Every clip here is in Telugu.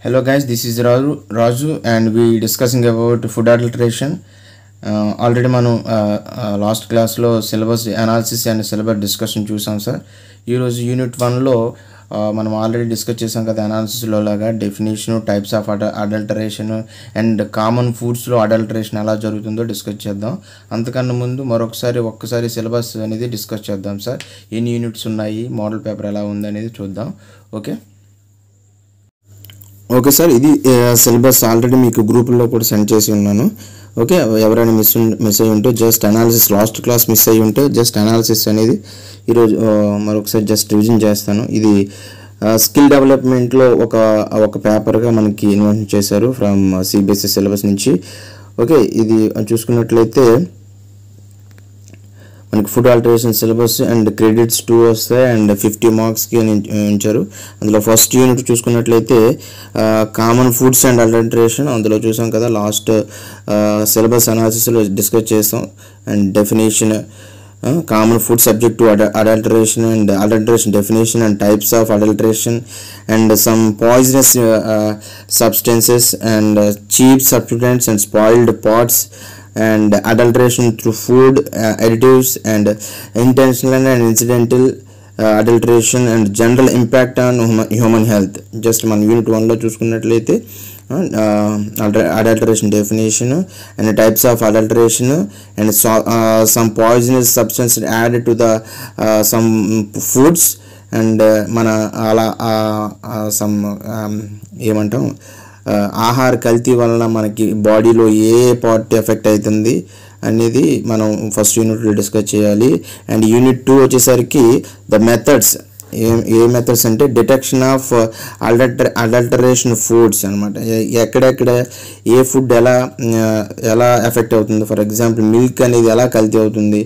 Hello guys, this is Raju and we discussing about food adulteration. Already manu last class lo syllabus analysis and syllabus discussion chusam sir. Ee roju unit 1 lo మనం ఆల్రెడీ డిస్కస్ చేసాం కదా అనాలిసిస్లో లాగా definition types of adulteration and common ఫుడ్స్లో అడల్టరేషన్ ఎలా జరుగుతుందో డిస్కస్ చేద్దాం. అంతకన్నా ముందు ఒక్కసారి సిలబస్ అనేది డిస్కస్ చేద్దాం సార్. ఎన్ని యూనిట్స్ ఉన్నాయి, మోడల్ పేపర్ ఎలా ఉంది అనేది చూద్దాం. ఓకే సార్, ఇది సిలబస్ ఆల్రెడీ మీకు గ్రూపుల్లో కూడా సెండ్ చేసి ఉన్నాను. ఓకే, ఎవరైనా మిస్ అయ్యి ఉంటే just analysis last class miss అయ్యి ఉంటే జస్ట్ అనాలిసిస్ అనేది ఈరోజు మరొకసారి జస్ట్ రివిజన్ చేస్తాను. ఇది స్కిల్ డెవలప్మెంట్లో ఒక పేపర్గా మనకి ఇన్వెంట్ చేశారు ఫ్రమ్ సిబిఎస్ఈ సిలబస్ నుంచి. ఓకే, ఇది చూసుకున్నట్లయితే మనకి food alteration syllabus and credits 2 వస్తాయి అండ్ 50 మార్క్స్కి ఉంచారు. అందులో ఫస్ట్ యూనిట్ చూసుకున్నట్లయితే కామన్ ఫుడ్స్ అండ్ అడల్టరేషన్, అందులో చూసాం కదా లాస్ట్ సిలబస్ అనాలిసిస్లో డిస్కస్ చేస్తాం. And definition common food subject to adulteration and adulteration definition and types of adulteration and some poisonous substances and cheap substituents and spoiled parts and adulteration through food additives and intentional and incidental adulteration and general impact on human health. Just man unit 1 lo chusukunnatlaithe adulteration definition and types of adulteration and some poisonous substance added to the some foods and mana ala some ఏమంటాం ఆహార కల్తీ వలన మనకి బాడీలో ఏ పార్ట్ ఎఫెక్ట్ అవుతుంది అనేది మనం ఫస్ట్ యూనిట్లో డిస్కస్ చేయాలి. అండ్ యూనిట్ 2 వచ్చేసరికి ద మెథడ్స్, ఏ మెథడ్స్ అంటే డిటెక్షన్ ఆఫ్ అడల్టరేషన్ ఫుడ్స్ అనమాట. ఎక్కడెక్కడ ఏ ఫుడ్ ఎలా ఎఫెక్ట్ అవుతుంది. ఫర్ ఎగ్జాంపుల్ మిల్క్ అనేది ఎలా కల్తీ అవుతుంది,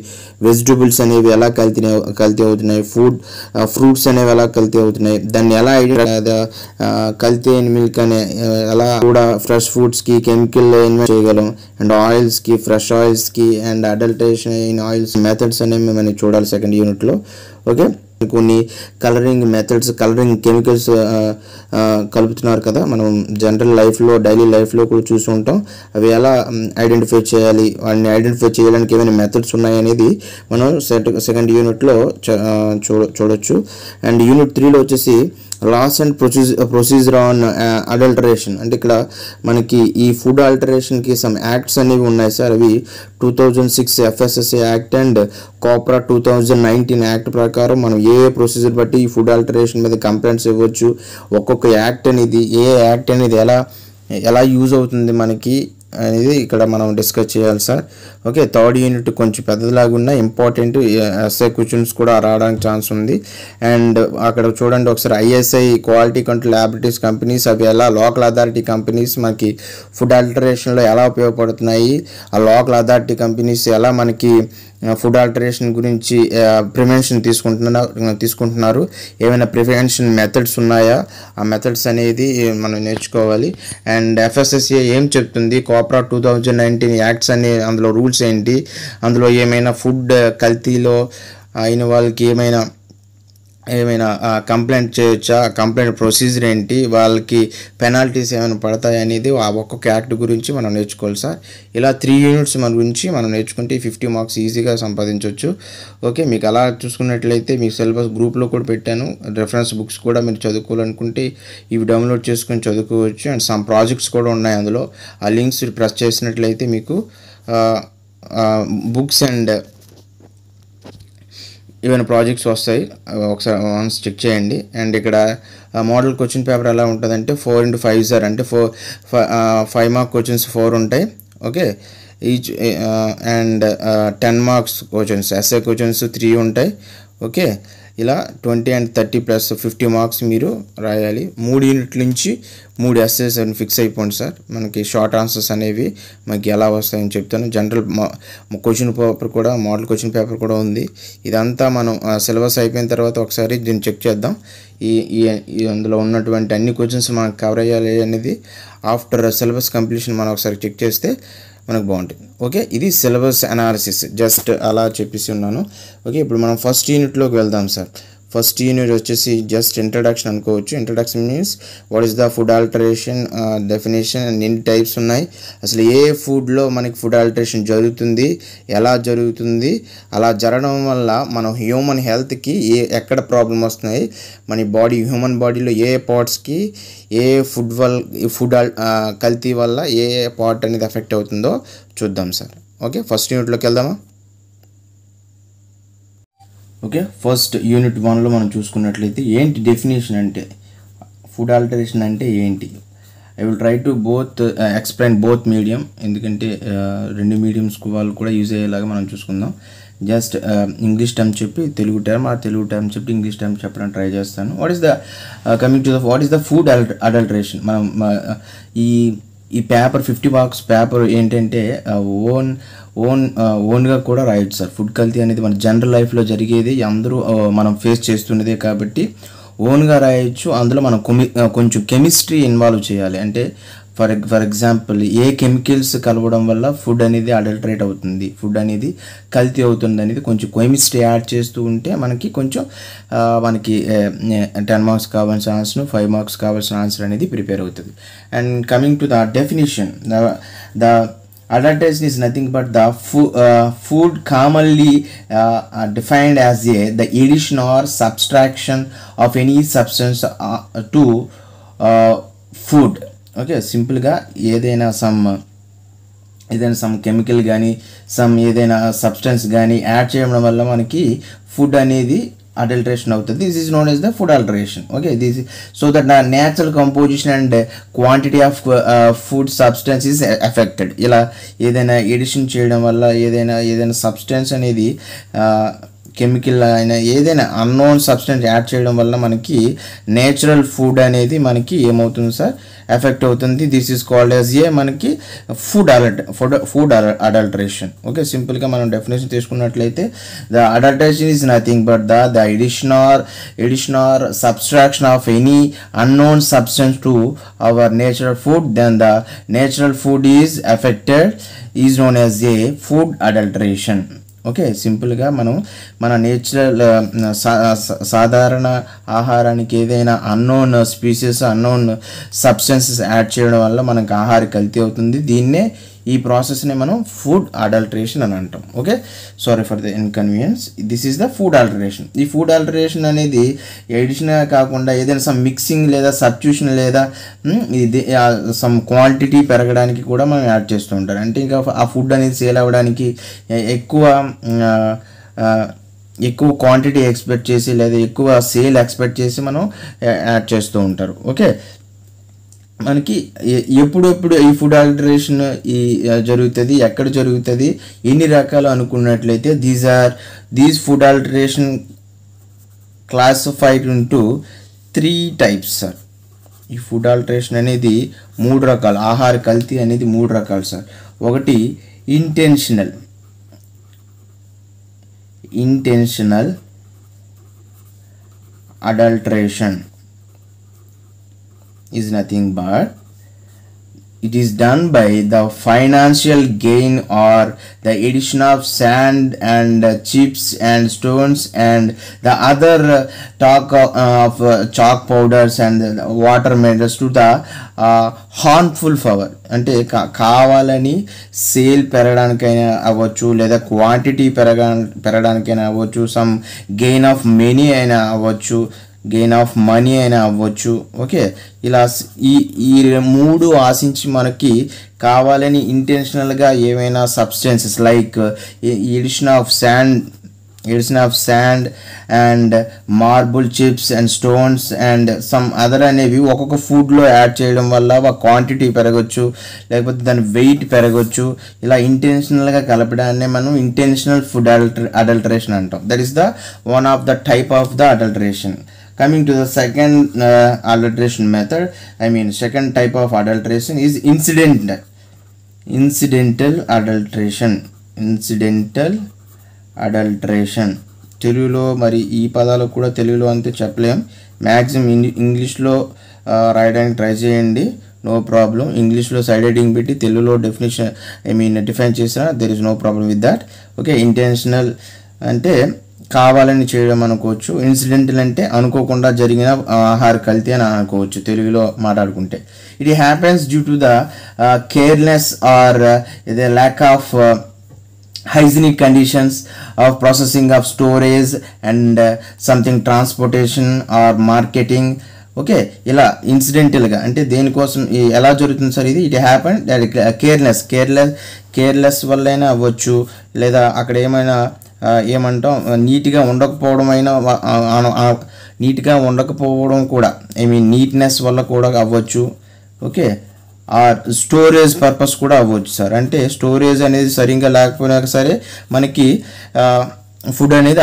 వెజిటబుల్స్ అనేవి ఎలా కల్తీ అవుతున్నాయి, ఫ్రూట్స్ అనేవి ఎలా కల్తీ అవుతున్నాయి, దాన్ని ఎలా కల్తీ అయిన మిల్క్ అనే ఎలా కూడా ఫ్రెష్ ఫుడ్స్కి కెమికల్ ఇన్వెస్ట్ చేయగలం. అండ్ ఆయిల్స్కి, ఫ్రెష్ ఆయిల్స్కి అండ్ అడల్టరేషన్ అయిన ఆయిల్స్ మెథడ్స్ అనేవి మనం చూడాలి సెకండ్ యూనిట్లో. ఓకే, కొన్ని కలరింగ్ మెథడ్స్, కలరింగ్ కెమికల్స్ కలుపుతున్నారు కదా మనం జనరల్ లైఫ్లో, డైలీ లైఫ్లో కూడా చూసి ఉంటాం. అవి ఎలా ఐడెంటిఫై చేయాలి, వాటిని ఐడెంటిఫై చేయడానికి ఏమైనా మెథడ్స్ ఉన్నాయనేది మనం సెకండ్ యూనిట్లో చూడొచ్చు. అండ్ యూనిట్ 3లో వచ్చేసి laws and procedure on adulteration, అంటే ఇక్కడ మనకి ఈ ఫుడ్ ఆల్టరేషన్కి సమ్ యాక్ట్స్ అనేవి ఉన్నాయి సార్. అవి 2006 FSSA act and khopra 2019 act ప్రకారం మనం ఏ ప్రొసీజర్ బట్టి ఈ ఫుడ్ ఆల్టరేషన్ మీద కంప్లైంట్స్ ఇవ్వచ్చు. ఒక్కొక్క యాక్ట్ అనేది ఏ యాక్ట్ అనేది ఎలా యూజ్ అవుతుంది మనకి అనేది ఇక్కడ మనం డిస్కస్ చేయాలి సార్. ఓకే, థర్డ్ యూనిట్ కొంచెం పెద్దలాగా ఉన్న ఇంపార్టెంట్ ఎస్ఐ క్వశ్చన్స్ కూడా రావడానికి ఛాన్స్ ఉంది. అండ్ అక్కడ చూడండి ఒకసారి ISI quality control laboratories companies అవి ఎలా లోకల్ అథారిటీ కంపెనీస్ మనకి ఫుడ్ ఆల్టరేషన్లో ఎలా ఉపయోగపడుతున్నాయి, ఆ లోకల్ అథారిటీ కంపెనీస్ ఎలా మనకి ఫుడ్ ఆల్టరేషన్ గురించి ప్రివెన్షన్ తీసుకుంటున్నారు, ఏమైనా ప్రివెన్షన్ మెథడ్స్ ఉన్నాయా, ఆ మెథడ్స్ అనేది మనం నేర్చుకోవాలి. అండ్ FSSA ఏం చెప్తుంది, కోప్రా 2019 యాక్ట్స్ అనే అందులో రూల్స్ ఏంటి, అందులో ఏమైనా ఫుడ్ కల్తీలో అయిన వాళ్ళకి ఏమైనా కంప్లైంట్ చేయొచ్చా, కంప్లైంట్ ప్రొసీజర్ ఏంటి, వాళ్ళకి పెనాల్టీస్ ఏమైనా పడతాయి అనేది ఒక్కొక్క యాక్ట్ గురించి మనం నేర్చుకోవాలి సార్. ఇలా 3 యూనిట్స్ మన గురించి మనం నేర్చుకుంటే 50 మార్క్స్ ఈజీగా సంపాదించవచ్చు. ఓకే, మీకు అలా చూసుకున్నట్లయితే మీకు సిలబస్ గ్రూప్లో కూడా పెట్టాను. రెఫరెన్స్ బుక్స్ కూడా మీరు చదువుకోవాలనుకుంటే ఇవి డౌన్లోడ్ చేసుకొని చదువుకోవచ్చు. అండ్ సమ్ ప్రాజెక్ట్స్ కూడా ఉన్నాయి అందులో. ఆ లింక్స్ ప్రెస్ చేసినట్లయితే మీకు బుక్స్ అండ్ ఈవెన్ ప్రాజెక్ట్స్ వస్తాయి, ఒకసారి వన్స్ చెక్ చేయండి. అండ్ ఇక్కడ మోడల్ క్వశ్చన్ పేపర్ ఎలా ఉంటుందంటే 4x5 సార్, అంటే 5 మార్క్ క్వశ్చన్స్ 4 ఉంటాయి. Okay, each and 10 marks questions, SI questions 3 ఉంటాయి. ఓకే, ఇలా 20 and 30 ప్లస్ 50 మార్క్స్ మీరు రాయాలి. 3 యూనిట్ల నుంచి 3 ఎస్సేస్ అని ఫిక్స్ అయిపోండి సార్. మనకి షార్ట్ ఆన్సర్స్ అనేవి మనకి ఎలా వస్తాయని చెప్తాను. జనరల్ క్వశ్చన్ పేపర్ కూడా, మోడల్ క్వశ్చన్ పేపర్ కూడా ఉంది. ఇదంతా మనం సిలబస్ అయిపోయిన తర్వాత ఒకసారి దీన్ని చెక్ చేద్దాం. అందులో ఉన్నటువంటి అన్ని క్వశ్చన్స్ మనకు కవర్ అయ్యాలి అనేది ఆఫ్టర్ సిలబస్ కంప్లీషన్ మనం ఒకసారి చెక్ చేస్తే మనకు బాగుంటుంది. ఓకే, ఇది సిలబస్ అనాలిసిస్ జస్ట్ అలా చెప్పేసి ఉన్నాను. ఓకే, ఇప్పుడు మనం ఫస్ట్ యూనిట్లోకి వెళ్దాం సార్. ఫస్ట్ యూనిట్ వచ్చేసి జస్ట్ ఇంట్రడక్షన్ అనుకోవచ్చు. Introduction means what is the food alteration definition and ఎన్ని టైప్స్ ఉన్నాయి, అసలు ఏ ఫుడ్లో మనకి ఫుడ్ ఆల్టరేషన్ జరుగుతుంది, ఎలా జరుగుతుంది, అలా జరగడం వల్ల మన హ్యూమన్ హెల్త్కి ఎక్కడ ప్రాబ్లం వస్తున్నాయి, మన హ్యూమన్ బాడీలో ఏ పార్ట్స్కి ఏ ఫుడ్ కల్తీ వల్ల ఏ పార్ట్ అనేది ఎఫెక్ట్ అవుతుందో చూద్దాం సార్. ఓకే, ఫస్ట్ యూనిట్లోకి వెళ్దామా? ఓకే, ఫస్ట్ యూనిట్ 1లో మనం చూసుకున్నట్లయితే ఏంటి డెఫినేషన్ అంటే, ఫుడ్ ఆల్టరేషన్ అంటే ఏంటి. I will try to explain both medium, ఎందుకంటే రెండు మీడియంస్ వాళ్ళు కూడా యూజ్ అయ్యేలాగా మనం చూసుకుందాం. జస్ట్ ఇంగ్లీష్ టర్మ్ చెప్పి తెలుగు టర్మ్ చెప్పి ఇంగ్లీష్ టర్మ్ చెప్పడానికి ట్రై చేస్తాను. What is the food adulteration. మనం ఈ పేపర్ 50 మార్క్స్ పేపర్ ఏంటంటే ఓన్గా కూడా రాయొచ్చు సార్. ఫుడ్ కల్తీ అనేది మన జనరల్ లైఫ్లో జరిగేది, అందరూ మనం ఫేస్ చేస్తున్నదే కాబట్టి ఓన్గా రాయొచ్చు. అందులో మనం కొంచెం కెమిస్ట్రీ ఇన్వాల్వ్ చేయాలి. అంటే ఫర్ ఎగ్జాంపుల్ ఏ కెమికల్స్ కలవడం వల్ల ఫుడ్ అనేది అడల్టరేట్ అవుతుంది, ఫుడ్ అనేది కల్తీ అవుతుంది అనేది కొంచెం కెమిస్ట్రీ యాడ్ చేస్తూ ఉంటే మనకి 10 మార్క్స్ కావాల్సిన ఆన్సర్ 5 మార్క్స్ కావాల్సిన ఆన్సర్ అనేది ప్రిపేర్ అవుతుంది. And coming to the definition, the adulteration is nothing but the food commonly defined as the addition or subtraction of any substance to food. Okay, సింపుల్గా ఏదైనా సమ్ కెమికల్ కానీ ఏదైనా సబ్స్టెన్స్ కానీ యాడ్ చేయడం వల్ల మనకి ఫుడ్ అనేది అడల్టరేషన్ అవుతుంది. This is known as the food alteration. Okay, so that the natural composition and quantity of food substance is affected. ఇలా ఏదైనా ఎడిషన్ చేయడం వల్ల ఏదైనా సబ్స్టెన్స్ అనేది కెమికల్ అయినా ఏదైనా అన్నోన్ సబ్స్టెన్స్ యాడ్ చేయడం వల్ల మనకి నేచురల్ ఫుడ్ అనేది మనకి ఏమవుతుంది సార్, ఎఫెక్ట్ అవుతుంది. దిస్ ఈజ్ కాల్డ్ యాజ్ మనకి ఫుడ్ అడల్టరేషన్. ఓకే, సింపుల్గా మనం డెఫినేషన్ తీసుకున్నట్లయితే the adulteration is nothing but the addition or subtraction of any unknown substance to our natural food, then the natural food is affected, is known as food adulteration. Okay, సింపుల్గా మన నేచురల్ సాధారణ ఆహారానికి ఏదైనా unknown species unknown substances add చేయడం వల్ల మనకు ఆహారం కల్తీ అవుతుంది. ఈ ప్రాసెస్ని మనం ఫుడ్ అడల్టరేషన్ అని అంటాం. Okay, sorry for the inconvenience. This is the food alteration. ఈ ఫుడ్ ఆల్టరేషన్ అనేది ఎడిషన్ కాకుండా ఏదైనా సమ్ మిక్సింగ్ లేదా సబ్స్టిట్యూషన్ లేదా ఇది సమ్ క్వాంటిటీ పెరగడానికి కూడా మనం యాడ్ చేస్తూ ఉంటారు. అంటే ఇంకా ఆ ఫుడ్ అనేది సేల్ అవ్వడానికి ఎక్కువ క్వాంటిటీ ఎక్స్పెక్ట్ చేసి లేదా ఎక్కువ సేల్ ఎక్స్పెక్ట్ చేసి మనం యాడ్ చేస్తూ ఉంటారు. ఓకే, మనకి ఎప్పుడెప్పుడు ఈ ఫుడ్ ఆల్టరేషన్ జరుగుతుంది, ఎక్కడ జరుగుతుంది, ఎన్ని రకాలు అనుకున్నట్లయితే these food alteration classified into 3 types sir. ఈ ఫుడ్ ఆల్టరేషన్ అనేది 3 రకాలు. ఆహార కల్తీ అనేది 3 రకాలు సార్. ఒకటి intentional adulteration is nothing but it is done by the financial gain or the addition of sand and chips and stones and the other chalk powders and water minerals to the harmful power. అంటే కావాలని సేల్ పెరగడానికైనా అవ్వచ్చు లేదా క్వాంటిటీ పెరగడానికైనా అవ్వచ్చు, సమ్ గెయిన్ ఆఫ్ మనీ అయినా అవ్వచ్చు. ఓకే, ఇలా ఈ 3 ఆశించి మనకి కావాలని ఇంటెన్షనల్గా ఏమైనా substances like addition of sand and marble chips and stones and some other అనేవి ఒక్కొక్క ఫుడ్లో యాడ్ చేయడం వల్ల క్వాంటిటీ పెరగచ్చు లేకపోతే దాని వెయిట్ పెరగచ్చు. ఇలా ఇంటెన్షనల్గా కలపడాన్ని మనం ఇంటెన్షనల్ ఫుడ్ అడల్టరేషన్ అంటాం. That is the one of the type of the adulteration. Coming to the second adulteration method, second type of adulteration is incidental adulteration. తెలుగులో మరి ఈ పదాలు కూడా తెలుగులో అంతే చెప్పలేం. మ్యాక్సిమం ఇంగ్లీష్లో రాయడానికి ట్రై చేయండి, నో ప్రాబ్లం. ఇంగ్లీష్లో సైడ్ హెడ్డింగ్ పెట్టి తెలుగులో డిఫైన్ చేసినా there is no problem with that. Okay, intentional అంటే కావాలని చేయడం అనుకోవచ్చు. ఇన్సిడెంటల్ అంటే అనుకోకుండా జరిగిన ఆహార కల్తీ అని అనుకోవచ్చు తెలుగులో మాట్లాడుకుంటే. It happens due to the careless or the lack of hygienic conditions of processing of storage and something transportation or marketing. Okay, ఇలా ఇన్సిడెంటల్గా అంటే దేనికోసం ఎలా జరుగుతుంది సార్ ఇది? ఇట్ హ్యాపెన్ కేర్లెస్ వల్లైనా అవ్వచ్చు, లేదా అక్కడ ఏమైనా ఏమంటాం నీట్గా ఉండకపోవడం కూడా నీట్నెస్ వల్ల కూడా అవ్వచ్చు. ఓకే, ఆర్ స్టోరేజ్ పర్పస్ కూడా అవ్వచ్చు సార్. అంటే స్టోరేజ్ అనేది సరిగ్గా లేకపోయినా సరే మనకి ఫుడ్ అనేది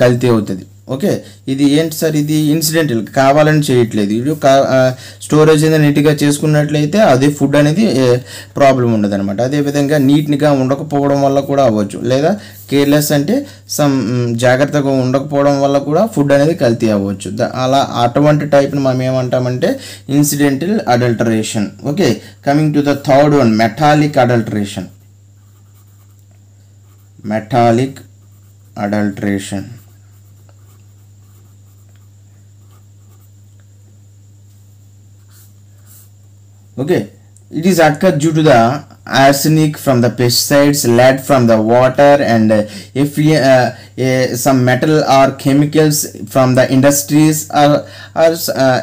కల్తీ అవుతుంది. ఓకే, ఇది ఏంటి సార్? ఇది ఇన్సిడెంటల్, కావాలని చేయట్లేదు. ఇది స్టోరేజ్ అనేది నీట్గా చేసుకున్నట్లయితే అదే ఫుడ్ అనేది ప్రాబ్లం ఉండదు అనమాట. అదేవిధంగా నీట్గా ఉండకపోవడం వల్ల కూడా అవ్వచ్చు, లేదా కేర్లెస్ అంటే జాగ్రత్తగా ఉండకపోవడం వల్ల కూడా ఫుడ్ అనేది కల్తీ అవ్వచ్చు. అలా అటువంటి టైప్ని మనం ఏమంటామంటే incidental adulteration. Okay, coming to the third one, metallic adulteration. Okay, it is occurred due to the arsenic from the pesticides, lead from the water, and some metal or chemicals from the industries,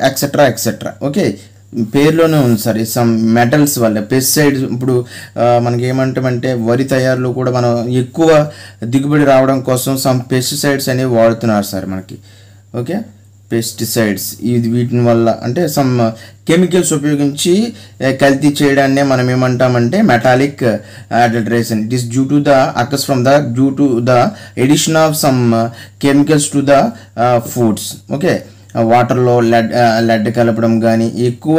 etc. Okay, పేర్లోనే ఉంది సార్. సమ్ మెటల్స్ వల్ల పెస్టిసైడ్స్. ఇప్పుడు మనకి ఏమంటామంటే వరి తయారులో కూడా మనం ఎక్కువ దిగుబడి రావడం కోసం సమ్ పెస్టిసైడ్స్ అనేవి వాడుతున్నారు సార్ మనకి. ఓకే, పెస్టిసైడ్స్ వీటిని వల్ల అంటే సమ్ కెమికల్స్ ఉపయోగించి కల్తీ చేయడాన్నే మనం ఏమంటామంటే metallic adulteration. It is due to the addition of some chemicals to the foods. Okay, వాటర్లో లెడ్ కలపడం కానీ, ఎక్కువ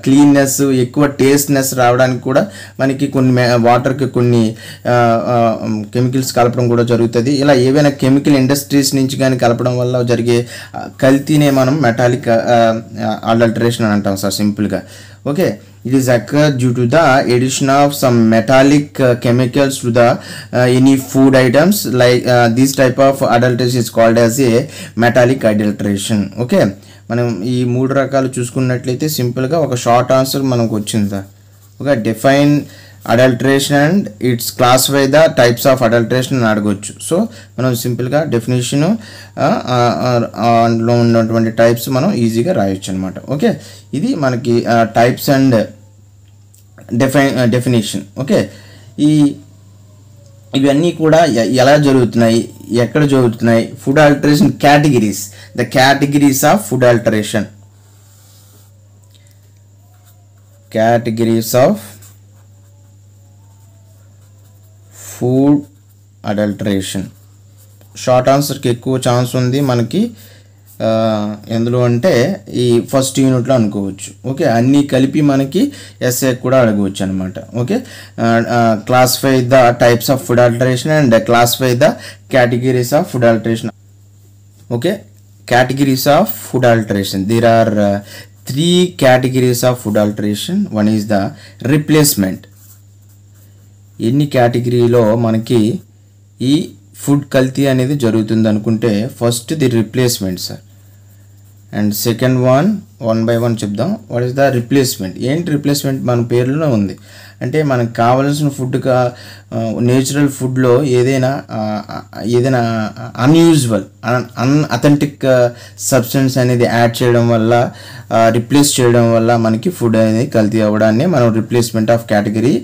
క్లీన్నెస్, ఎక్కువ టేస్ట్నెస్ రావడానికి కూడా మనకి వాటర్కి కొన్ని కెమికల్స్ కలపడం కూడా జరుగుతుంది. ఇలా ఏవైనా కెమికల్ ఇండస్ట్రీస్ నుంచి కానీ కలపడం వల్ల జరిగే కల్తీనే మనం మెటాలిక్ అడల్టరేషన్ అని అంటాం సార్ సింపుల్గా. Okay, it is occurred due to the addition of some metallic chemicals to the any food items, like this type of adulteration is called as a metallic adulteration. Okay, మనం ఈ మూడు రకాలు చూసుకున్నట్లయితే సింపుల్గా ఒక షార్ట్ ఆన్సర్ మనకు వచ్చింది. Okay, define adulteration and it's classify the types of adulteration అని అడగవచ్చు. సో మనం సింపుల్గా డెఫినేషను అందులో ఉన్నటువంటి టైప్స్ మనం ఈజీగా రాయొచ్చు అనమాట. ఓకే, ఇది మనకి టైప్స్ అండ్ డెఫినేషన్. ఓకే, ఇవన్నీ కూడా ఎలా జరుగుతున్నాయి, ఎక్కడ జరుగుతున్నాయి? Food adulteration categories, the categories of food adulteration. Categories of food adulteration. Short ఆన్సర్కి ఎక్కువ ఛాన్స్ ఉంది మనకి ఎందులో అంటే ఈ ఫస్ట్ యూనిట్లో అనుకోవచ్చు. ఓకే, అన్నీ కలిపి మనకి ఎస్ఏ కూడా అడగవచ్చు అనమాట. Okay, classify the types of food alteration and classify the categories of food alteration. Okay, categories of food alteration. There are 3 categories of food alteration. One is the replacement. ఎన్ని కేటగిరీలో మనకి ఈ ఫుడ్ కల్తీ అనేది జరుగుతుంది అనుకుంటే first the replacement sir. And second one by one చెప్దాం. What is the replacement? ఏంటి రిప్లేస్మెంట్? మన పేర్లోనే ఉంది. అంటే మనకు కావాల్సిన ఫుడ్గా నేచురల్ ఫుడ్లో ఏదైనా అన్యూజువల్ అథెంటిక్ సబ్స్టెన్స్ అనేది యాడ్ చేయడం వల్ల, రిప్లేస్ చేయడం వల్ల మనకి ఫుడ్ అనేది కల్తీ అవ్వడాన్ని మనం replacement of category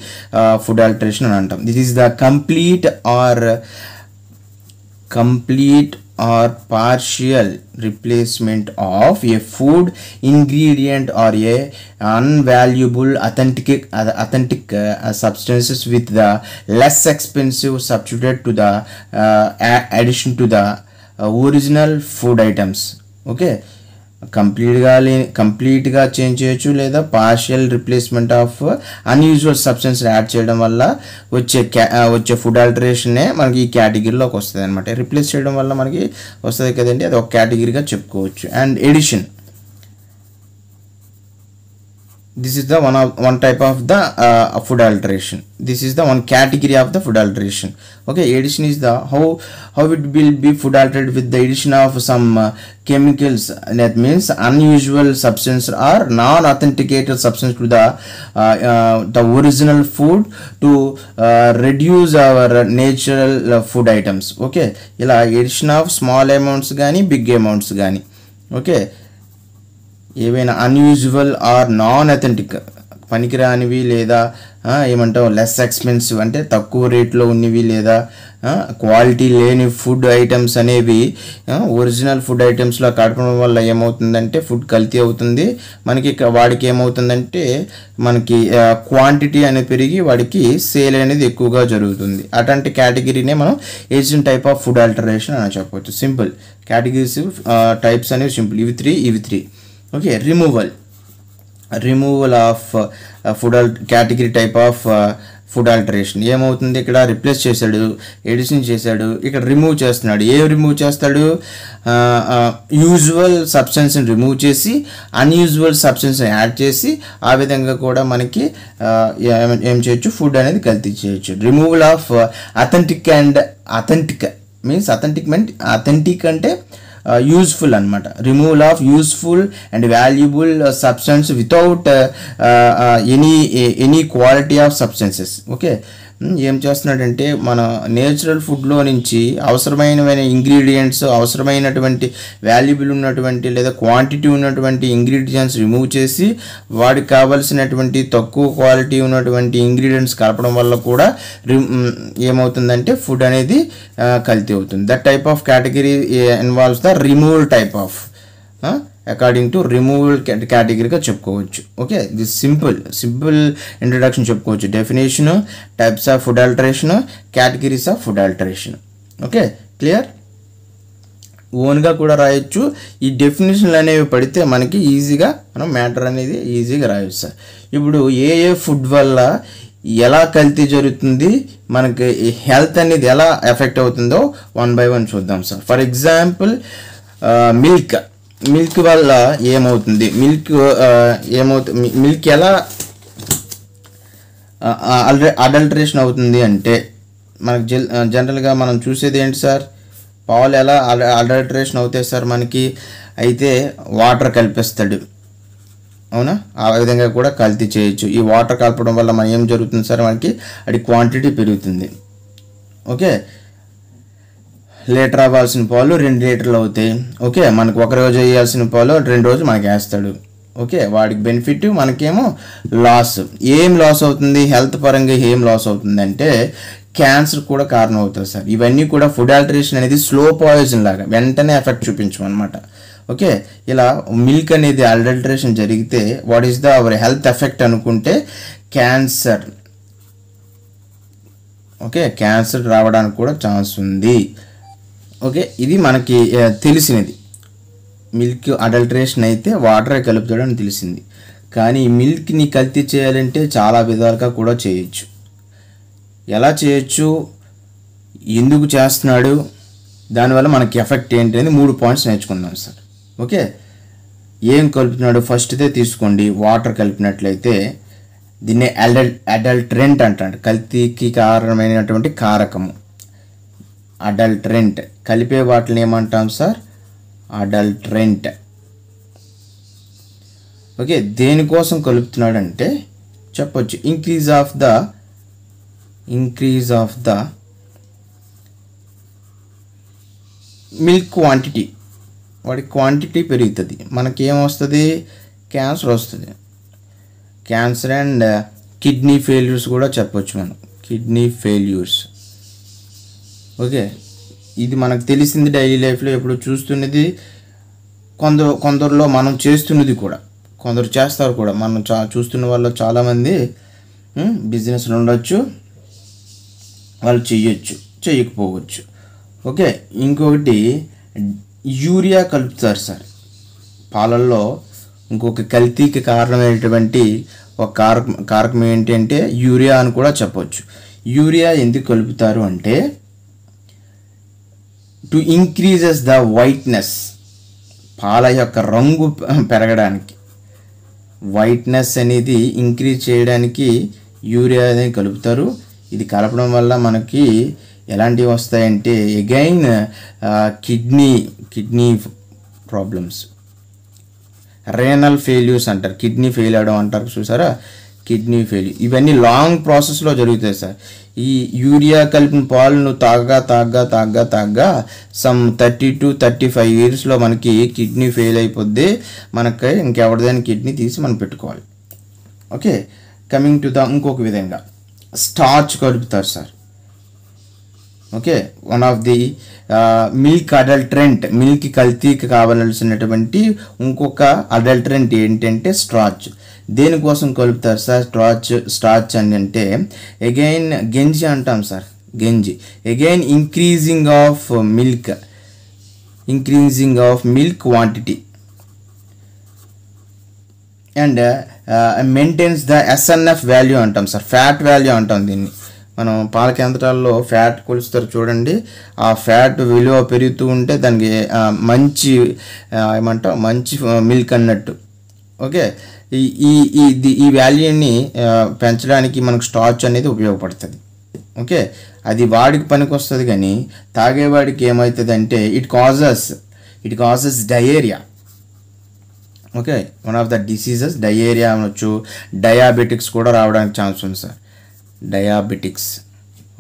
food alteration అని అంటాం. This is the complete or partial replacement of a food ingredient or a unvaluable authentic substances with the less expensive substitute to the addition to the original food items. Okay, కంప్లీట్గా చేంజ్ చేయొచ్చు, లేదా partial replacement of unusual substance add చేయడం వల్ల వచ్చే ఫుడ్ ఆల్టరేషనే మనకి ఈ కేటగిరీలోకి వస్తుంది అనమాట. రిప్లేస్ చేయడం వల్ల మనకి వస్తుంది కదండి, అది ఒక కేటగిరీగా చెప్పుకోవచ్చు. And addition, this is the one type of the food alteration. This is the one category of the food alteration. Okay, addition is the how it will be food altered with the addition of some chemicals. That means unusual substance or non-authenticated substance to the original food to reduce our natural food items. Okay, ila addition of small amounts gani big amounts gani. Okay, ఏవైనా అన్యూజువల్ ఆర్ నాన్ అథెంటిక్ పనికిరానివి లేదా ఏమంటావు లెస్ ఎక్స్పెన్సివ్ అంటే తక్కువ రేట్లో ఉన్నవి లేదా క్వాలిటీ లేని ఫుడ్ ఐటమ్స్ అనేవి ఒరిజినల్ ఫుడ్ ఐటమ్స్లో కలపడం వల్ల ఏమవుతుందంటే ఫుడ్ కల్తీ అవుతుంది. మనకి వాడికి ఏమవుతుందంటే మనకి క్వాంటిటీ అనేది పెరిగి వాడికి సేల్ అనేది ఎక్కువగా జరుగుతుంది. అటువంటి కేటగిరీనే మనం Aegean type of food alteration అని చెప్పవచ్చు. సింపుల్ కేటగిరీస్ టైప్స్ అనేవి సింపుల్, ఇవి three. Okay, removal of food category type of food alteration. ఏమవుతుంది, ఇక్కడ రిప్లేస్ చేశాడు, ఎడిషన్ చేశాడు, ఇక్కడ రిమూవ్ చేస్తున్నాడు. రిమూవ్ చేస్తాడు, యూజువల్ సబ్స్టెన్స్ని రిమూవ్ చేసి అన్యూజువల్ సబ్స్టెన్స్ని యాడ్ చేసి ఆ విధంగా కూడా మనకి ఏం చేయొచ్చు, ఫుడ్ అనేది కల్తీ చేయొచ్చు. Removal of authentic means authentic అంటే యూస్ఫుల్ అనమాట. Removal of useful and valuable substance without any quality of substances. Okay, ఏం చేస్తున్నాడంటే మన నేచురల్ ఫుడ్లో నుంచి అవసరమైన ఇంగ్రీడియంట్స్, అవసరమైనటువంటి వాల్యుబుల్ ఉన్నటువంటి లేదా క్వాంటిటీ ఉన్నటువంటి ఇంగ్రీడియంట్స్ రిమూవ్ చేసి వాడికి కావాల్సినటువంటి తక్కువ క్వాలిటీ ఉన్నటువంటి ఇంగ్రీడియంట్స్ కలపడం వల్ల కూడా ఏమవుతుందంటే ఫుడ్ అనేది కల్తీ అవుతుంది. That type of category involves the removal type of according to removal కేటగిరీగా చెప్పుకోవచ్చు. ఓకే, దిస్ సింపుల్ ఇంట్రడక్షన్ చెప్పుకోవచ్చు. Definition, types of food adulteration, categories of food adulteration. Okay, clear? ఓన్గా కూడా రాయొచ్చు. ఈ డెఫినేషన్లు అనేవి పడితే మనకి ఈజీగా మనం మ్యాటర్ అనేది ఈజీగా రాయొచ్చు సార్. ఇప్పుడు ఏ ఫుడ్ వల్ల ఎలా కల్తీ జరుగుతుంది, మనకి హెల్త్ అనేది ఎలా ఎఫెక్ట్ అవుతుందో 1 by 1 చూద్దాం సార్. ఫర్ ఎగ్జాంపుల్ మిల్క్ వల్ల ఏమవుతుంది, మిల్క్ ఎలా అడల్టరేషన్ అవుతుంది అంటే మనకు జనరల్గా మనం చూసేది ఏంటి సార్, పాలు ఎలా అడల్టరేషన్ అవుతాయి సార్ మనకి, అయితే వాటర్ కలిపేస్తాడు, అవునా? ఆ విధంగా కూడా కల్తీ చేయొచ్చు. ఈ వాటర్ కలపడం వల్ల మనం ఏం జరుగుతుంది సార్, మనకి అది క్వాంటిటీ పెరుగుతుంది. ఓకే, లీటర్ అవ్వాల్సిన పాలు 2 లీటర్లు అవుతాయి. ఓకే, మనకు 1 రోజు వేయాల్సిన పాలు 2 రోజులు మనకి వేస్తాడు. ఓకే, వాడికి బెనిఫిట్, మనకేమో లాస్. ఏం లాస్ అవుతుంది, హెల్త్ పరంగా ఏం లాస్ అవుతుంది అంటే క్యాన్సర్ కూడా కారణం అవుతుంది సార్. ఇవన్నీ కూడా ఫుడ్ ఆల్టరేషన్ అనేది స్లో పాయిజన్ లాగా వెంటనే ఎఫెక్ట్ చూపించమన్నమాట. ఓకే, ఇలా మిల్క్ అనేది అడల్టరేషన్ జరిగితే what is the our health effect అనుకుంటే క్యాన్సర్. ఓకే, క్యాన్సర్ రావడానికి కూడా ఛాన్స్ ఉంది. ఓకే, ఇది మనకి తెలిసినది. మిల్క్ అడల్టరేషన్ అయితే వాటరే కలుపుతాడని తెలిసింది. కానీ మిల్క్ని కల్తీ చేయాలంటే చాలా విధాలుగా కూడా చేయొచ్చు. ఎలా చేయొచ్చు, ఎందుకు చేస్తున్నాడు, దానివల్ల మనకి ఎఫెక్ట్ ఏంటి అనేది 3 పాయింట్స్ నేర్చుకుందాం సార్. ఓకే, ఏం కలుపుతున్నాడు ఫస్ట్దే తీసుకోండి. వాటర్ కలిపినట్లయితే దీన్నే అడల్టరెంట్ అంటాడు, కల్తీకి కారణమైనటువంటి కారకము. అడల్టరెంట్ కలిపే వాటిని ఏమంటాం సార్, అడల్టరెంట్. ఓకే, దేనికోసం కలుపుతున్నాడు అంటే చెప్పొచ్చు, increase of the milk quantity. వాడి క్వాంటిటీ పెరుగుతుంది, మనకి ఏమొస్తుంది, క్యాన్సర్ వస్తుంది. క్యాన్సర్ అండ్ కిడ్నీ ఫెయిల్యూర్స్ కూడా చెప్పొచ్చు మనం, కిడ్నీ ఫెయిల్యూర్స్. ఓకే, ఇది మనకు తెలిసింది డైలీ లైఫ్లో ఎప్పుడు చూస్తున్నది. కొందరిలో మనం చేస్తున్నది కూడా, కొందరు చేస్తారు కూడా. మనం చూస్తున్న వాళ్ళు చాలామంది బిజినెస్లు ఉండొచ్చు, వాళ్ళు చేయొచ్చు, చేయకపోవచ్చు. ఓకే, ఇంకొకటి యూరియా కలుపుతారు సార్ పాలల్లో. ఇంకొక కల్తీకి కారణమైనటువంటి ఒక కారకం ఏంటి అంటే యూరియా అని కూడా చెప్పొచ్చు. యూరియా ఎందుకు కలుపుతారు అంటే టు ఇంక్రీజెస్ ద వైట్నెస్, పాల యొక్క రంగు పెరగడానికి. వైట్నెస్ అనేది ఇంక్రీజ్ చేయడానికి యూరియా అనేది కలుపుతారు. ఇది కలపడం వల్ల మనకి ఎలాంటివి వస్తాయంటే again kidney problems, renal failures అంటారు, కిడ్నీ ఫెయిల్ అవడం అంటారు చూసారా, కిడ్నీ ఫెయిల్యూర్. ఇవన్నీ లాంగ్ ప్రాసెస్లో జరుగుతాయి సార్. ఈ యూరియా కలిపిన పాలను తాగ్గా సమ్ 30 to 35 yearsలో మనకి కిడ్నీ ఫెయిల్ అయిపోద్ది. మనకి ఇంకెవరిదైనా కిడ్నీ తీసి మనం పెట్టుకోవాలి. ఓకే, కమింగ్ టు ద ఇంకొక విధంగా స్టార్చ్ కలుపుతారు sir. Okay, one of the milk adulterant, milk కల్తీకి కావాల్సినటువంటి ఇంకొక అడల్టరెంట్ ఏంటంటే స్టార్చ్. దేనికోసం కలుపుతారు సార్ స్టార్చ్ అని అంటే అగైన్ గంజి అంటాం సార్, గంజి. Again increasing of milk quantity and maintains the SNF value అంటాం సార్, ఫ్యాట్ వాల్యూ అంటాం దీన్ని. మనం పాల కేంద్రాల్లో ఫ్యాట్ కొలుస్తారు చూడండి, ఆ ఫ్యాట్ విలువ పెరుగుతూ ఉంటే దానికి మంచి మంచి మిల్క్ అన్నట్టు. ఓకే, ఈ వాల్యూని పెంచడానికి మనకు స్టార్చ్ అనేది ఉపయోగపడుతుంది. ఓకే, అది వాడికి పనికి వస్తుంది, కానీ తాగేవాడికి ఏమవుతుంది అంటే it causes diarrhoea. Okay, one of the diseases diarrhoea అనొచ్చు, డయాబెటిక్స్ కూడా రావడానికి ఛాన్స్ ఉంది సార్, డయాబెటిక్స్.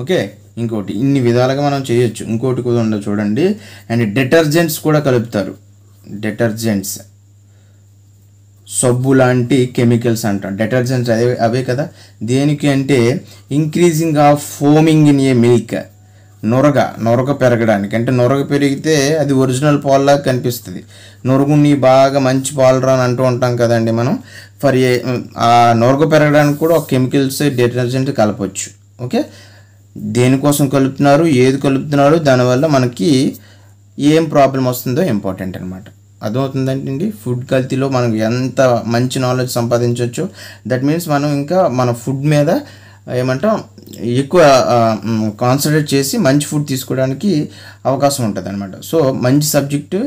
ఓకే, ఇంకోటి ఇన్ని విధాలుగా మనం చేయొచ్చు. ఇంకోటి కూడా ఉండదు చూడండి. అండ్ డిటర్జెంట్స్ కూడా కలుపుతారు. డిటర్జెంట్స్ సబ్బు లాంటి కెమికల్స్ అంటాం, డిటర్జెంట్స్ అవే కదా. దేనికి అంటే increasing of foaming in a milk, నొరగ పెరగడానికి. అంటే నొరగ పెరిగితే అది ఒరిజినల్ పాల్లా కనిపిస్తుంది. నొరుగుని బాగా మంచి పాలు రా అని అంటూ ఉంటాం కదండి మనం. ఆ నొరగ పెరగడానికి కూడా ఒక కెమికల్స్ డిటర్జెంట్ కలపవచ్చు. ఓకే, దేనికోసం కలుపుతున్నారు, ఏది కలుపుతున్నారు, దానివల్ల మనకి ఏం ప్రాబ్లం వస్తుందో ఇంపార్టెంట్ అనమాట. అర్థమవుతుందండి. ఫుడ్ కల్తీలో మనం ఎంత మంచి నాలెడ్జ్ సంపాదించవచ్చు. దట్ మీన్స్ మనం ఇంకా మన ఫుడ్ మీద ఎక్కువ కాన్సన్ట్రేట్ చేసి మంచి ఫుడ్ తీసుకోవడానికి అవకాశం ఉంటుంది అనమాట. సో మంచి సబ్జెక్టు,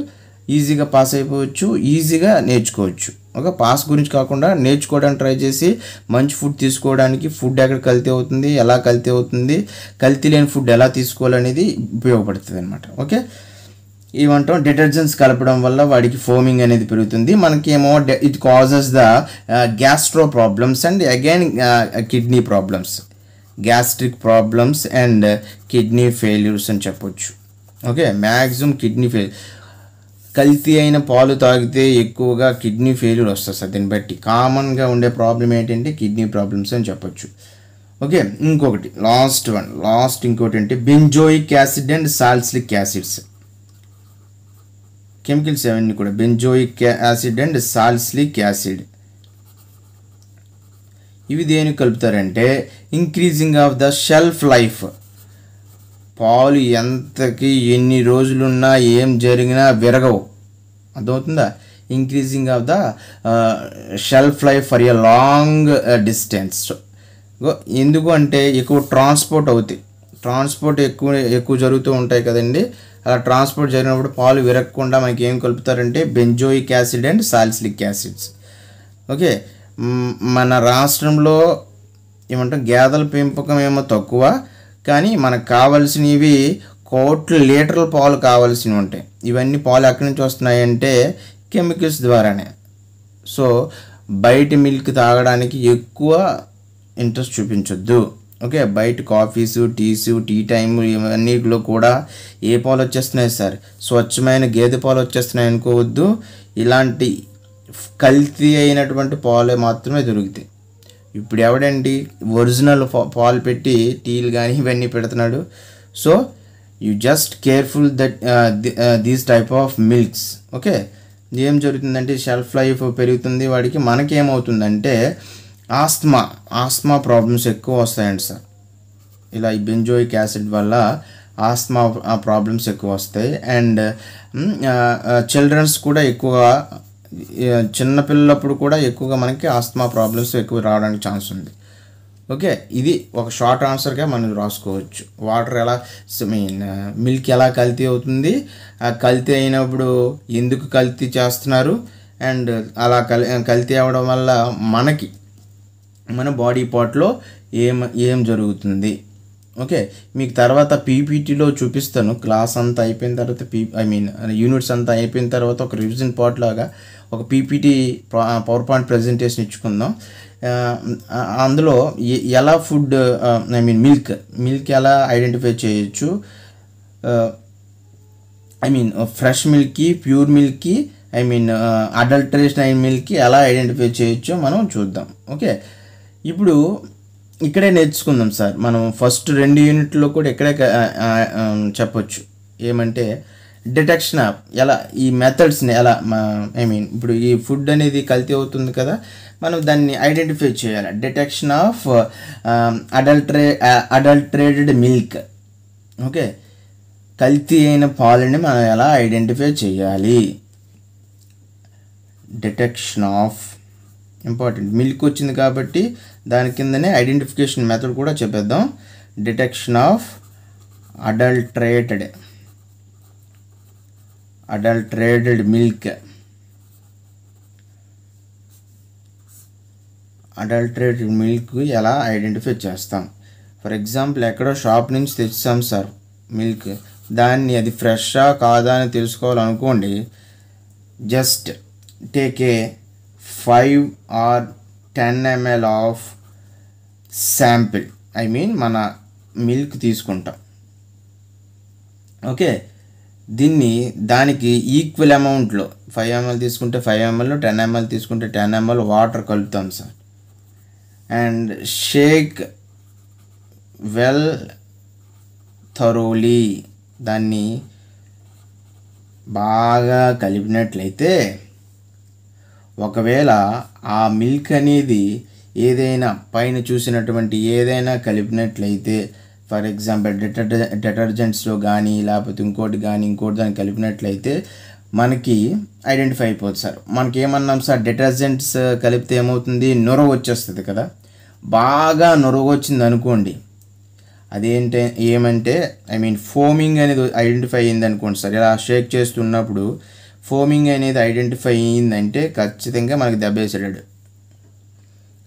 ఈజీగా పాస్ అయిపోవచ్చు, ఈజీగా నేర్చుకోవచ్చు. ఓకే, పాస్ గురించి కాకుండా నేర్చుకోవడానికి ట్రై చేసి మంచి ఫుడ్ తీసుకోవడానికి, ఫుడ్ ఎక్కడ కల్తీ అవుతుంది, ఎలా కల్తీ అవుతుంది, కల్తీ లేని ఫుడ్ ఎలా తీసుకోవాలనేది ఉపయోగపడుతుంది అనమాట. ఓకే, ఏమంటాం డిటర్జెంట్స్ కలపడం వల్ల వాడికి ఫోమింగ్ అనేది పెరుగుతుంది. మనకేమో it causes the gastro problems and again kidney problems, gastric problems and kidney failures అని చెప్పొచ్చు. ఓకే, మ్యాక్సిమం కిడ్నీ కల్తీ అయిన పాలు తాగితే ఎక్కువగా కిడ్నీ ఫెయిల్యూర్ వస్తుంది సార్. దీన్ని బట్టి కామన్గా ఉండే ప్రాబ్లం ఏంటంటే కిడ్నీ ప్రాబ్లమ్స్ అని చెప్పొచ్చు. ఓకే, ఇంకొకటి లాస్ట్ ఇంకోటి అంటే benzoic acid and salicylic acids chemicals అవన్నీ కూడా. Benzoic acid and salicylic acid ఇవి దేనికి కలుపుతారంటే increasing of the shelf life. పాలు ఎంతకి ఎన్ని రోజులున్నా ఏం జరిగినా విరగవు. అర్థమవుతుందా? Increasing of the shelf life for a long distance. ఎందుకు అంటే ఎక్కువ ట్రాన్స్పోర్ట్ అవుతాయి, ట్రాన్స్పోర్ట్ ఎక్కువ జరుగుతూ ఉంటాయి కదండి. అలా ట్రాన్స్పోర్ట్ జరిగినప్పుడు పాలు విరగకుండా మనకి ఏం కలుపుతారంటే benzoic acid and salicylic acids. Okay, మన రాష్ట్రంలో గేదెల పెంపకం ఏమో తక్కువ, కానీ మనకు కావాల్సినవి కోట్ల లీటర్ల పాలు కావాల్సినవి ఉంటాయి. ఇవన్నీ పాలు ఎక్కడి నుంచి వస్తున్నాయంటే కెమికల్స్ ద్వారానే. సో బయట మిల్క్ తాగడానికి ఎక్కువ ఇంట్రెస్ట్ చూపించొద్దు. ఓకే, బయట కాఫీసు, టీ టైమ్ ఇవన్నీలో కూడా ఏ పాలు వచ్చేస్తున్నాయి సార్, స్వచ్ఛమైన గేదె పాలు వచ్చేస్తున్నాయి అనుకోవద్దు. ఇలాంటి కల్తీ అయినటువంటి పాలు మాత్రమే దొరుకుతాయి. ఇప్పుడు ఎవడండి ఒరిజినల్ పాలు పెట్టి టీలు కానీ ఇవన్నీ పెడుతున్నాడు? So you just careful that these type of milks. Okay, ఏం జరుగుతుందంటే షెల్ఫ్ లైఫ్ పెరుగుతుంది వాడికి. మనకేమవుతుందంటే ఆస్మా ప్రాబ్లమ్స్ ఎక్కువ వస్తాయండి సార్. ఇలా ఈ బెంజోయిక్ యాసిడ్ వల్ల ఆస్మా ప్రాబ్లమ్స్ ఎక్కువ వస్తాయి. అండ్ చిల్డ్రన్స్ కూడా ఎక్కువగా, చిన్నపిల్లలప్పుడు కూడా ఎక్కువగా మనకి ఆస్మా ప్రాబ్లమ్స్ ఎక్కువ రావడానికి ఛాన్స్ ఉంది. ఓకే, ఇది ఒక షార్ట్ ఆన్సర్గా మనం రాసుకోవచ్చు. వాటర్ ఎలా మిల్క్ ఎలా కల్తీ అవుతుంది, కల్తీ అయినప్పుడు ఎందుకు కల్తీ చేస్తున్నారు, అండ్ అలా కల్తీ అవ్వడం వల్ల మనకి మన బాడీ పార్ట్లో ఏం జరుగుతుంది. ఓకే, మీకు తర్వాత పీపీటీలో చూపిస్తాను. క్లాస్ అంతా అయిపోయిన తర్వాత యూనిట్స్ అంతా అయిపోయిన తర్వాత ఒక రివిజన్ పార్ట్ లాగా ఒక పీపీటీ పవర్ పాయింట్ ప్రజెంటేషన్ ఇచ్చుకుందాం. అందులో ఎలా ఫుడ్ మిల్క్ ఎలా ఐడెంటిఫై చేయొచ్చు, ఫ్రెష్ మిల్క్కి, ప్యూర్ మిల్క్కి, అడల్టరేషన్ అయిన మిల్క్కి ఎలా ఐడెంటిఫై చేయొచ్చో మనం చూద్దాం. ఓకే, ఇప్పుడు ఇక్కడే నేర్చుకుందాం సార్. మనం ఫస్ట్ 2 యూనిట్లో కూడా ఇక్కడే చెప్పొచ్చు. ఏమంటే డిటెక్షన్ ఆఫ్ ఎలా ఈ మెథడ్స్ని ఎలా ఇప్పుడు ఈ ఫుడ్ అనేది కల్తీ అవుతుంది కదా, మనం దాన్ని ఐడెంటిఫై చేయాలి. Detection of adulterated milk. Okay, కల్తీ అయిన పాలని మనం ఎలా ఐడెంటిఫై చేయాలి. Detection of important. మిల్క్ వచ్చింది కాబట్టి దాని కిందనే ఐడెంటిఫికేషన్ మెథడ్ కూడా చెప్పేద్దాం. Detection of adulterated milk. Adulterated milk ఎలా ఐడెంటిఫై చేస్తాం. ఫర్ ఎగ్జాంపుల్ ఎక్కడో షాప్ నుంచి తెచ్చాం సార్ మిల్క్, దాన్ని అది ఫ్రెషా కాదా అని తెలుసుకోవాలనుకోండి. Just take a 5 or 10 ml of sample, మన మిల్క్ తీసుకుంటాం. ఓకే, దానికి ఈక్వల్ అమౌంట్లో 5 ml తీసుకుంటే 5 ml, 10 ml తీసుకుంటే 10 ml వాటర్ కలుపుతాం sir. And shake well thoroughly. దాన్ని బాగా కలిపినట్లయితే ఒకవేళ ఆ మిల్క్ అనేది ఏదైనా పైన చూసినటువంటి ఏదైనా కలిపినట్లయితే, ఫర్ ఎగ్జాంపుల్ డిటర్జెంట్స్లో కానీ లేకపోతే ఇంకోటి దాన్ని కలిపినట్లయితే మనకి ఐడెంటిఫై అయిపోతుంది సార్. మనకి ఏమన్నాం సార్, డిటర్జెంట్స్ కలిపితే ఏమవుతుంది, నొరగ వచ్చేస్తుంది కదా. బాగా నొరగ వచ్చింది అనుకోండి, ఏమంటే ఫోమింగ్ అనేది ఐడెంటిఫై అయ్యింది అనుకోండి సార్. ఇలా షేక్ చేస్తున్నప్పుడు ఫోమింగ్ అనేది ఐడెంటిఫై అయ్యిందంటే ఖచ్చితంగా మనకి దెబ్బేసాడు.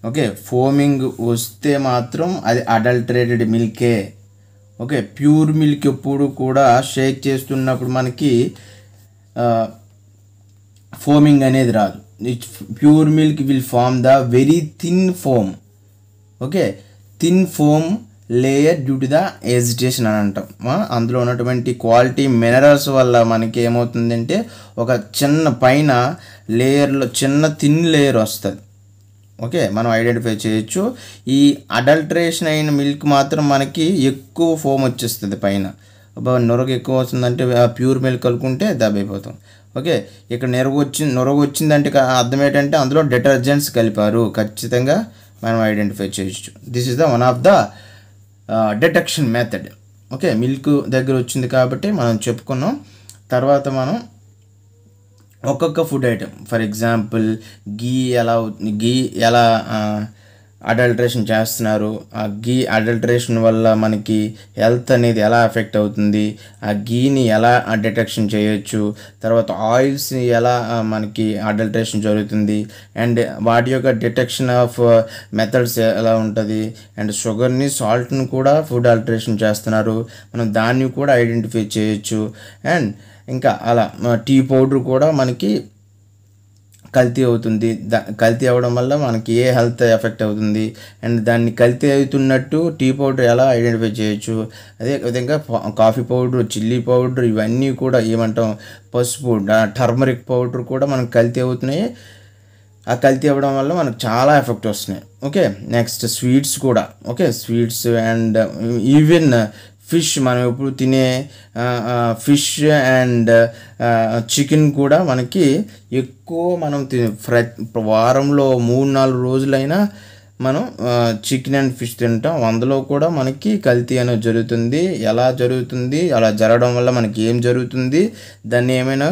ఓకే, ఫోమింగ్ వస్తే మాత్రం అది అడల్టరేటెడ్ మిల్కే. ఓకే, ప్యూర్ మిల్క్ ఎప్పుడు కూడా షేక్ చేస్తున్నప్పుడు మనకి ఫోమింగ్ అనేది రాదు. Pure milk will form the very thin foam. Okay, thin foam layer due to the agitation అని అంటాం. అందులో ఉన్నటువంటి క్వాలిటీ మినరల్స్ వల్ల మనకి ఏమవుతుందంటే ఒక చిన్న పైన లేయర్లో చిన్న థిన్ లేయర్ వస్తుంది. ఓకే, మనం ఐడెంటిఫై చేయొచ్చు. ఈ అడల్టరేషన్ అయిన మిల్క్ మాత్రం మనకి ఎక్కువ ఫోమ్ వచ్చేస్తుంది పైన. నొరగ ఎక్కువ వస్తుందంటే ప్యూర్ మిల్క్ కలుపుకుంటే దెబ్బైపోతాం. ఓకే, ఇక్కడ నొరగ వచ్చిందంటే అర్థం ఏంటంటే అందులో డిటర్జెంట్స్ కలిపారు, ఖచ్చితంగా మనం ఐడెంటిఫై చేయొచ్చు. This is the one of the detection method. Okay, milk దగ్గర వచ్చింది కాబట్టి మనం చెప్పుకున్నాం. తర్వాత మనం ఒక్కొక్క ఫుడ్ ఐటెం, ఫర్ ఎగ్జాంపుల్ గీ ఎలా అడల్టరేషన్ చేస్తున్నారు, ఆ గీ అడల్టరేషన్ వల్ల మనకి హెల్త్ అనేది ఎలా ఎఫెక్ట్ అవుతుంది, ఆ గీని ఎలా డిటెక్షన్ చేయొచ్చు, తర్వాత ఆయిల్స్ ఎలా మనకి అడల్టరేషన్ జరుగుతుంది, అండ్ వాటి యొక్క డిటెక్షన్ ఆఫ్ మెథడ్స్ ఎలా ఉంటుంది, అండ్ షుగర్ని సాల్ట్ని కూడా ఫుడ్ అడల్టరేషన్ చేస్తున్నారు, మనం దాన్ని కూడా ఐడెంటిఫై చేయొచ్చు. అండ్ ఇంకా అలా టీ పౌడర్ కూడా మనకి కల్తీ అవుతుంది. కల్తీ అవ్వడం వల్ల మనకి ఏ హెల్త్ ఎఫెక్ట్ అవుతుంది, అండ్ దాన్ని కల్తీ అవుతున్నట్టు టీ పౌడర్ ఎలా ఐడెంటిఫై చేయొచ్చు. అదే విధంగా కాఫీ పౌడర్, చిల్లీ పౌడర్, ఇవన్నీ కూడా ఏమంటాం, పసుపు, టర్మరిక్ పౌడర్ కూడా మనకు కల్తీ అవుతున్నాయి. ఆ కల్తీ అవ్వడం వల్ల మనకు చాలా ఎఫెక్ట్ వస్తున్నాయి. ఓకే, నెక్స్ట్ స్వీట్స్ కూడా. Okay, sweets and even fish, మనం ఎప్పుడు తినే ఫిష్ అండ్ చికెన్ కూడా మనకి ఎక్కువ మనం వారంలో 3-4 రోజులైనా మనం చికెన్ అండ్ ఫిష్ తింటాం. అందులో కూడా మనకి కల్తీ అనేది జరుగుతుంది. ఎలా జరుగుతుంది, అలా జరగడం వల్ల మనకి ఏం జరుగుతుంది, దాన్ని ఏమైనా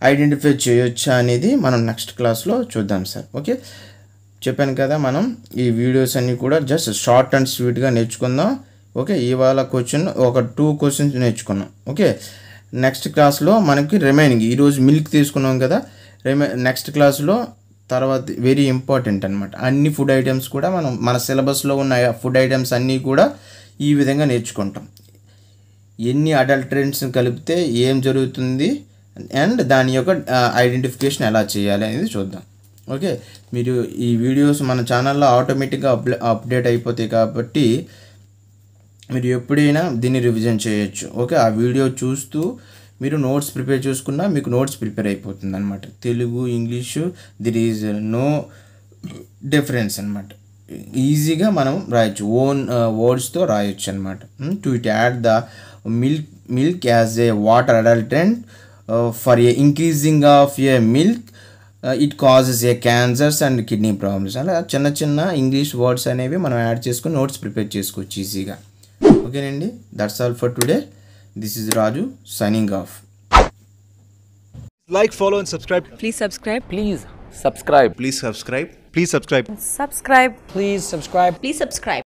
ఐడెంటిఫై చేయొచ్చా అనేది మనం నెక్స్ట్ క్లాస్లో చూద్దాం సార్. ఓకే, చెప్పాను కదా, మనం ఈ వీడియోస్ అన్నీ కూడా జస్ట్ షార్ట్ అండ్ స్వీట్గా నేర్చుకుందాం. ఓకే, ఇవాళ ఒక 2 క్వశ్చన్స్ నేర్చుకున్నాం. ఓకే, నెక్స్ట్ క్లాస్లో మనకి రిమైనింగ్ ఈరోజు మిల్క్ తీసుకున్నాం కదా, నెక్స్ట్ క్లాస్లో తర్వాత వెరీ ఇంపార్టెంట్ అనమాట. అన్ని ఫుడ్ ఐటమ్స్ కూడా మనం మన సిలబస్లో ఉన్న ఫుడ్ ఐటమ్స్ అన్నీ కూడా ఈ విధంగా నేర్చుకుంటాం. ఎన్ని అడల్టరెంట్స్ని కలిపితే ఏం జరుగుతుంది అండ్ దాని యొక్క ఐడెంటిఫికేషన్ ఎలా చేయాలి అనేది చూద్దాం. ఓకే, మీరు ఈ వీడియోస్ మన ఛానల్లో ఆటోమేటిక్గా అప్డేట్ అయిపోతాయి కాబట్టి మీరు ఎప్పుడైనా దీన్ని రివిజన్ చేయొచ్చు. ఓకే, ఆ వీడియో చూస్తూ మీరు నోట్స్ ప్రిపేర్ చేసుకున్నా మీకు నోట్స్ ప్రిపేర్ అయిపోతుంది అనమాట. Telugu English there is no difference అనమాట. ఈజీగా మనం రాయొచ్చు, ఓన్ వర్డ్స్తో రాయొచ్చు అనమాట. To it add the milk as a water adulterant for a increasing of a milk it causes a cancers and kidney problems. అలా చిన్న చిన్న ఇంగ్లీష్ వర్డ్స్ అనేవి మనం యాడ్ చేసుకుని నోట్స్ ప్రిపేర్ చేసుకోవచ్చు ఈజీగా. ఓకేనండి, that's all for today. This is Raju signing off. Like, follow and subscribe. Please subscribe. Please subscribe. Please subscribe. Please subscribe. Subscribe. Please subscribe. Please subscribe.